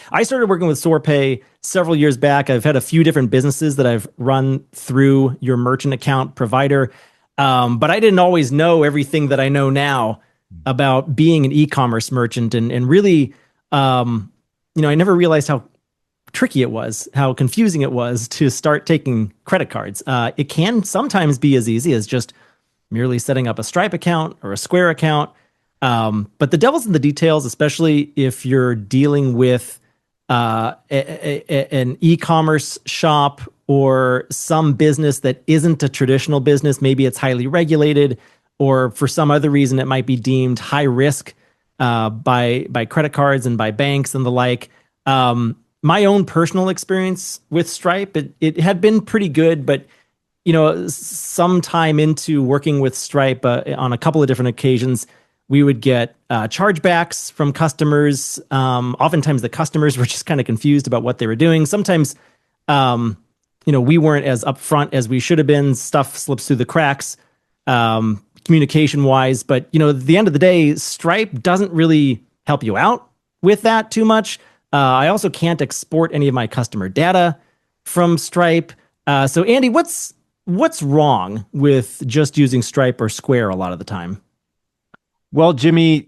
I started working with SoarPay several years back. I've had a few different businesses that I've run through your merchant account provider, but I didn't always know everything that I know now about being an e-commerce merchant, and really, I never realized how tricky it was, how confusing it was to start taking credit cards. It can sometimes be as easy as just merely setting up a Stripe account or a Square account. But the devil's in the details, especially if you're dealing with an e-commerce shop or some business that isn't a traditional business. Maybe it's highly regulated, or for some other reason, it might be deemed high risk by credit cards and by banks and the like. My own personal experience with Stripe, it had been pretty good, but some time into working with Stripe on a couple of different occasions, we would get chargebacks from customers. Oftentimes the customers were just kind of confused about what they were doing. Sometimes, we weren't as upfront as we should have been. Stuff slips through the cracks, communication wise. But, at the end of the day, Stripe doesn't really help you out with that too much. I also can't export any of my customer data from Stripe. So Andy, what's wrong with just using Stripe or Square a lot of the time? Well, Jimmy,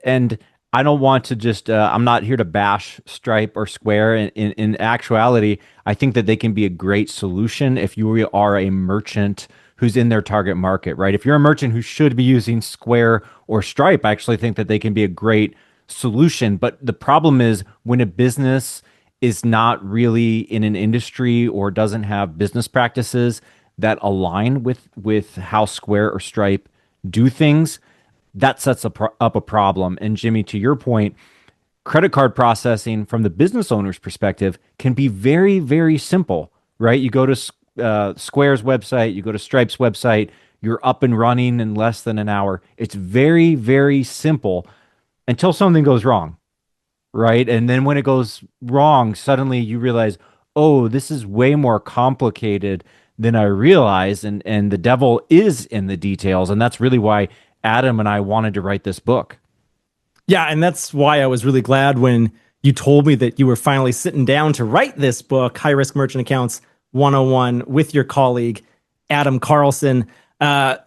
and I don't want to just, I'm not here to bash Stripe or Square. In actuality, I think that they can be a great solution if you are a merchant who's in their target market, right? If you're a merchant who should be using Square or Stripe, I actually think that they can be a great solution. But the problem is when a business is not really in an industry or doesn't have business practices that align with how Square or Stripe do things, that sets up a problem. And Jimmy, to your point, credit card processing from the business owner's perspective can be very, very simple, right? You go to Square's website, you go to Stripe's website, you're up and running in less than an hour. It's very, very simple until something goes wrong, right? And then when it goes wrong, suddenly you realize, oh, this is way more complicated than I realized. And the devil is in the details. And that's really why Adam and I wanted to write this book. Yeah, and that's why I was really glad when you told me that you were finally sitting down to write this book, High Risk Merchant Accounts 101, with your colleague, Adam Carlson.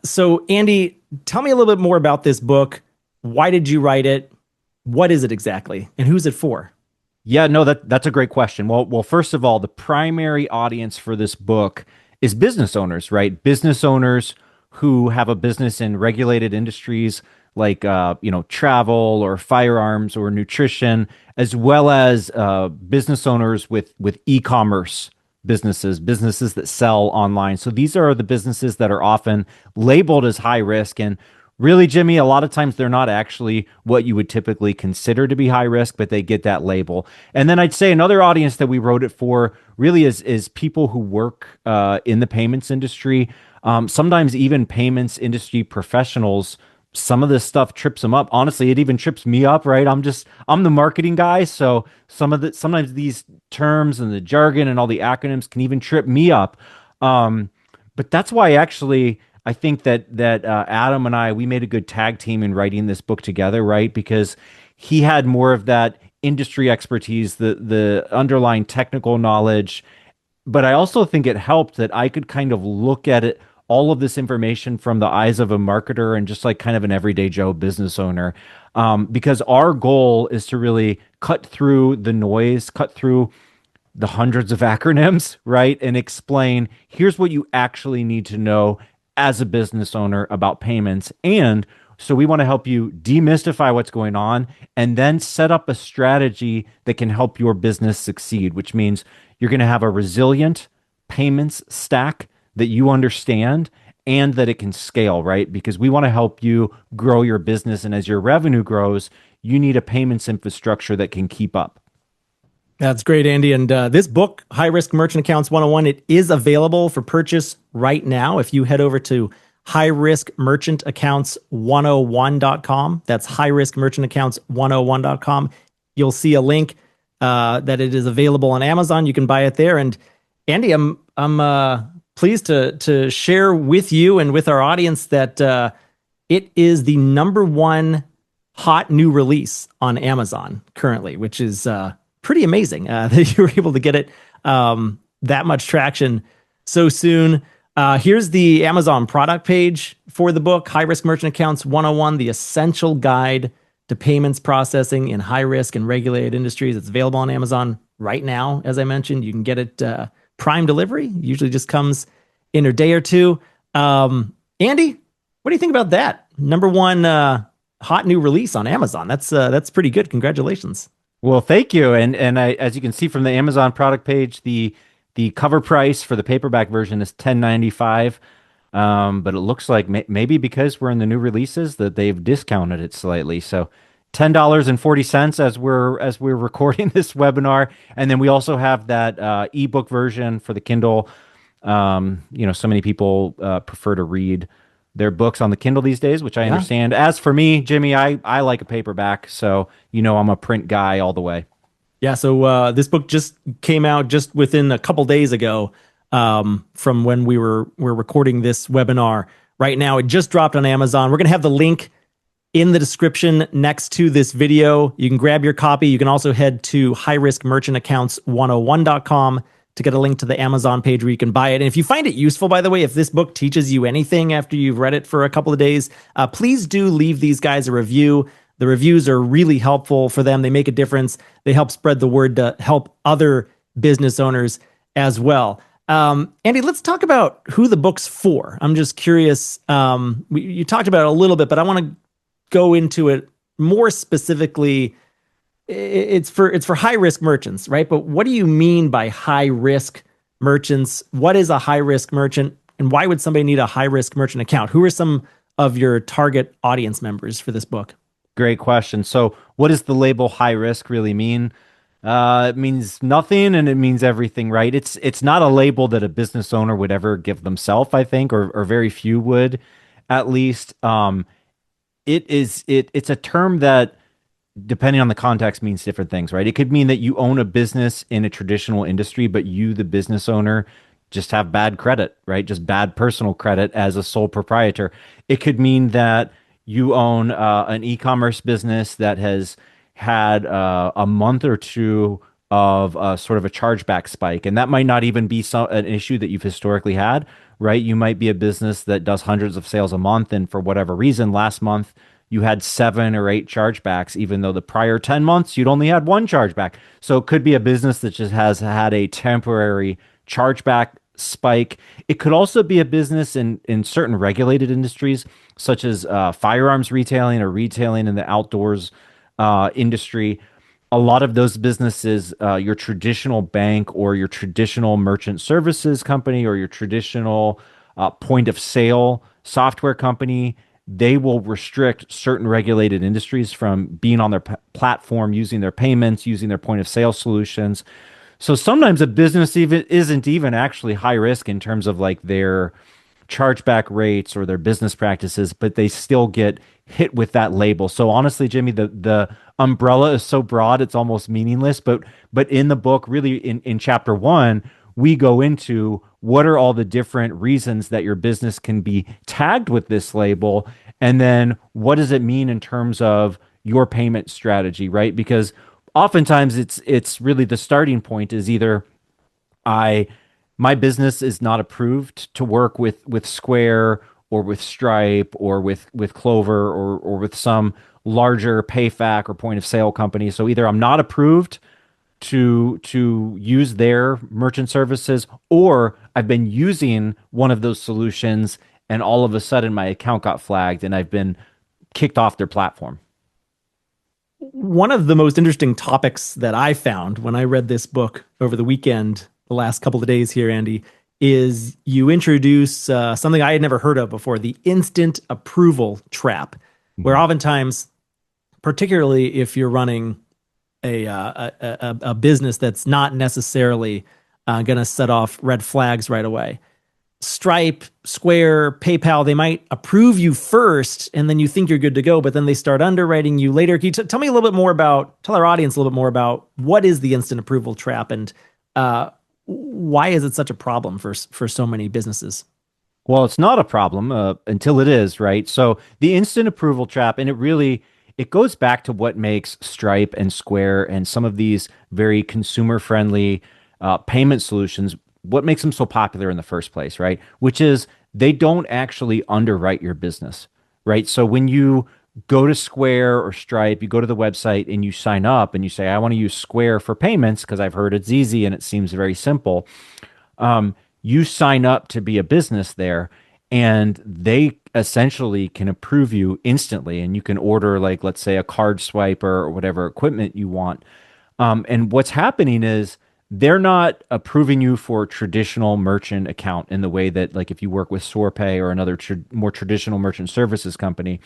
So Andy, tell me a little bit more about this book. Why did you write it? What is it exactly? And who's it for? Yeah, no, that's a great question. Well, first of all, the primary audience for this book is business owners, right? Business owners who have a business in regulated industries like travel or firearms or nutrition, as well as business owners with e-commerce businesses that sell online. So these are the businesses that are often labeled as high risk. And really, Jimmy, a lot of times they're not actually what you would typically consider to be high risk, but they get that label. And then I'd say another audience that we wrote it for really is people who work in the payments industry. Sometimes even payments industry professionals, some of this stuff trips them up. Honestly, it even trips me up, right? I'm the marketing guy. So sometimes these terms and the jargon and all the acronyms can even trip me up. But that's why actually I think that Adam and we made a good tag team in writing this book together, right? Because he had more of that industry expertise, the underlying technical knowledge. But I also think it helped that I could kind of look at it, all of this information from the eyes of a marketer and just like kind of an everyday Joe business owner. Because our goal is to really cut through the noise, cut through the hundreds of acronyms, right? And explain, here's what you actually need to know as a business owner about payments. And so we want to help you demystify what's going on and then set up a strategy that can help your business succeed, which means you're going to have a resilient payments stack that you understand and that it can scale, right? Because we want to help you grow your business. And as your revenue grows, you need a payments infrastructure that can keep up. That's great, Andy. And this book, High Risk Merchant Accounts 101, it is available for purchase right now. If you head over to highriskmerchantaccounts101.com, that's highriskmerchantaccounts101.com, you'll see a link that it is available on Amazon. You can buy it there. And Andy, I'm pleased to share with you and with our audience that it is the #1 hot new release on Amazon currently, which is pretty amazing that you were able to get it that much traction so soon. Here's the Amazon product page for the book, High Risk Merchant Accounts 101, the essential guide to payments processing in high risk and regulated industries. It's available on Amazon right now. As I mentioned, you can get it prime delivery. Usually just comes in a day or two. Andy, what do you think about that? Number one hot new release on Amazon. That's pretty good. Congratulations. Well, thank you. And as you can see from the Amazon product page, the cover price for the paperback version is $10.95. But it looks like maybe because we're in the new releases that they've discounted it slightly. So $10.40 as we're recording this webinar. And then we also have that ebook version for the Kindle. So many people prefer to read their books on the Kindle these days, which I understand. As for me, Jimmy, I like a paperback, so I'm a print guy all the way. Yeah, so this book just came out just within a couple days ago from when we're recording this webinar. Right now, it just dropped on Amazon. We're going to have the link in the description next to this video. You can grab your copy. You can also head to highriskmerchantaccounts101.com to get a link to the Amazon page where you can buy it. And if you find it useful, by the way, if this book teaches you anything after you've read it for a couple of days, please do leave these guys a review. The reviews are really helpful for them. They make a difference. They help spread the word to help other business owners as well. Andy, let's talk about who the book's for. I'm just curious. You talked about it a little bit, but I want to go into it more specifically. It's for high risk merchants, right? But what do you mean by high risk merchants? What is a high risk merchant, and why would somebody need a high risk merchant account? Who are some of your target audience members for this book? Great question. So what does the label high risk really mean? It means nothing and it means everything, right? It's not a label that a business owner would ever give themselves, I think, or very few would, at least. It's a term that, depending on the context, means different things, right? It could mean that you own a business in a traditional industry, but you, the business owner, just have bad credit, right? Just bad personal credit as a sole proprietor. It could mean that you own an e-commerce business that has had a month or two of sort of a chargeback spike, and that might not even be an issue that you've historically had, right? You might be a business that does hundreds of sales a month, and for whatever reason, last month you had 7 or 8 chargebacks, even though the prior 10 months you'd only had 1 chargeback. So it could be a business that just has had a temporary chargeback spike. It could also be a business in certain regulated industries, such as firearms retailing or retailing in the outdoors industry. A lot of those businesses, your traditional bank or your traditional merchant services company or your traditional point of sale software company, they will restrict certain regulated industries from being on their platform, using their payments, using their point of sale solutions. So sometimes a business even isn't even actually high risk in terms of like their chargeback rates or their business practices, but they still get hit with that label. So honestly, Jimmy, the umbrella is so broad it's almost meaningless. But in the book, really in chapter 1, we go into what are all the different reasons that your business can be tagged with this label, and then what does it mean in terms of your payment strategy, right? Because oftentimes it's really the starting point is either my business is not approved to work with Square or with Stripe or with Clover or with some larger PayFac or point of sale company. So either I'm not approved to use their merchant services, or I've been using one of those solutions and all of a sudden my account got flagged and I've been kicked off their platform. One of the most interesting topics that I found when I read this book over the weekend, the last couple of days here, Andy, is you introduce something I had never heard of before, the instant approval trap, where oftentimes, particularly if you're running a business that's not necessarily going to set off red flags right away. Stripe, Square, PayPal, they might approve you first and then you think you're good to go, but then they start underwriting you later. Can you tell me a little bit more tell our audience a little bit more about what is the instant approval trap and why is it such a problem for so many businesses? Well, it's not a problem until it is, right? So the instant approval trap, and it goes back to what makes Stripe and Square and some of these very consumer friendly payment solutions, what makes them so popular in the first place, right? Which is they don't actually underwrite your business, right? So when you go to Square or Stripe, you go to the website and you sign up and you say, I want to use Square for payments because I've heard it's easy and it seems very simple. You sign up to be a business there, and they essentially can approve you instantly. And you can order, like, let's say, a card swiper or whatever equipment you want. And what's happening is they're not approving you for a traditional merchant account in the way that, like, if you work with SoarPay or another more traditional merchant services company,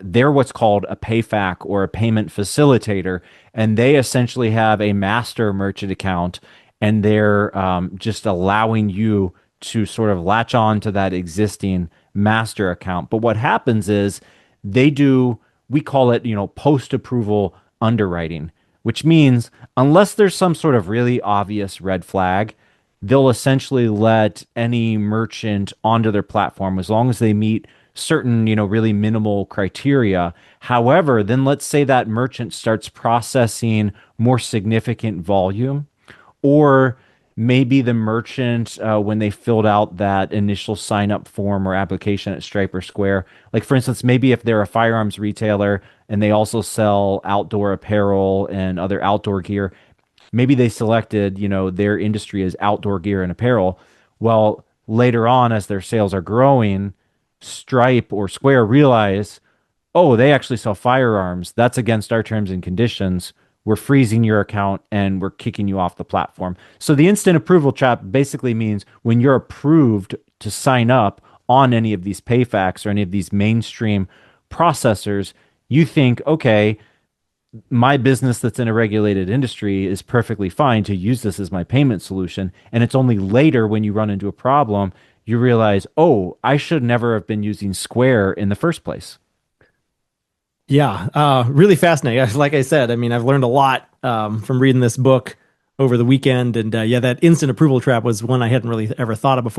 they're what's called a PayFac or a payment facilitator, and they essentially have a master merchant account, and they're just allowing you to sort of latch on to that existing master account. But what happens is they do, we call it, post-approval underwriting, which means unless there's some sort of really obvious red flag, they'll essentially let any merchant onto their platform as long as they meet certain, really minimal criteria. However, then let's say that merchant starts processing more significant volume, or maybe the merchant, when they filled out that initial sign up form or application at Stripe or Square, like for instance, maybe if they're a firearms retailer and they also sell outdoor apparel and other outdoor gear, maybe they selected, their industry as outdoor gear and apparel. Well, later on, as their sales are growing, Stripe or Square realize, oh, they actually sell firearms. That's against our terms and conditions. We're freezing your account and we're kicking you off the platform. So the instant approval trap basically means when you're approved to sign up on any of these PayFacs or any of these mainstream processors, you think, okay, my business that's in a regulated industry is perfectly fine to use this as my payment solution. And it's only later when you run into a problem, you realize, oh, I should never have been using Square in the first place. Yeah, really fascinating. Like I said, I mean, I've learned a lot from reading this book over the weekend, and yeah, that instant approval trap was one I hadn't really ever thought of before.